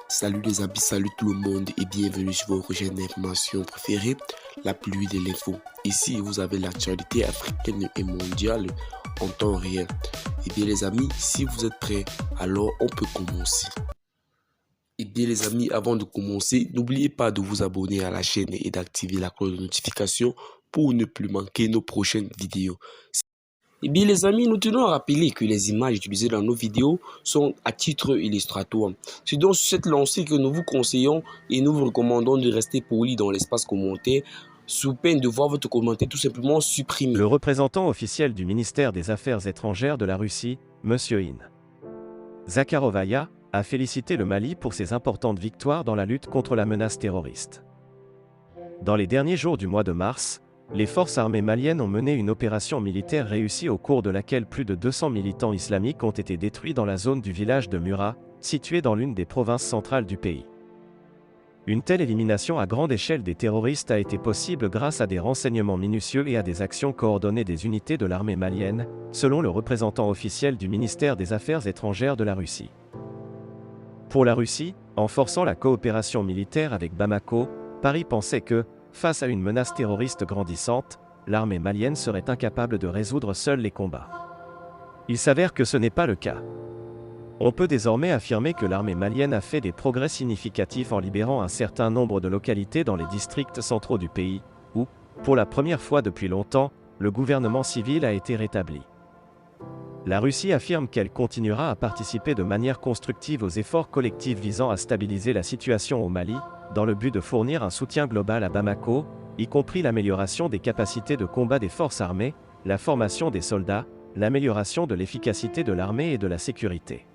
Salut les amis, salut tout le monde et bienvenue sur votre chaîne d'information préférée, la pluie de l'info. Ici, vous avez l'actualité africaine et mondiale en temps réel. Et bien les amis, si vous êtes prêts, alors on peut commencer. Et bien les amis, avant de commencer, n'oubliez pas de vous abonner à la chaîne et d'activer la cloche de notification pour ne plus manquer nos prochaines vidéos. Eh bien les amis, nous tenons à rappeler que les images utilisées dans nos vidéos sont à titre illustratoire. C'est donc sur cette lancée que nous vous conseillons et nous vous recommandons de rester poli dans l'espace commentaire sous peine de voir votre commentaire tout simplement supprimé. Le représentant officiel du ministère des Affaires étrangères de la Russie, M. In. Zakharovaya, a félicité le Mali pour ses importantes victoires dans la lutte contre la menace terroriste. Dans les derniers jours du mois de mars, les forces armées maliennes ont mené une opération militaire réussie au cours de laquelle plus de 200 militants islamiques ont été détruits dans la zone du village de Murat, situé dans l'une des provinces centrales du pays. Une telle élimination à grande échelle des terroristes a été possible grâce à des renseignements minutieux et à des actions coordonnées des unités de l'armée malienne, selon le représentant officiel du ministère des Affaires étrangères de la Russie. Pour la Russie, en forçant la coopération militaire avec Bamako, Paris pensait que, face à une menace terroriste grandissante, l'armée malienne serait incapable de résoudre seule les combats. Il s'avère que ce n'est pas le cas. On peut désormais affirmer que l'armée malienne a fait des progrès significatifs en libérant un certain nombre de localités dans les districts centraux du pays, où, pour la première fois depuis longtemps, le gouvernement civil a été rétabli. La Russie affirme qu'elle continuera à participer de manière constructive aux efforts collectifs visant à stabiliser la situation au Mali, dans le but de fournir un soutien global à Bamako, y compris l'amélioration des capacités de combat des forces armées, la formation des soldats, l'amélioration de l'efficacité de l'armée et de la sécurité.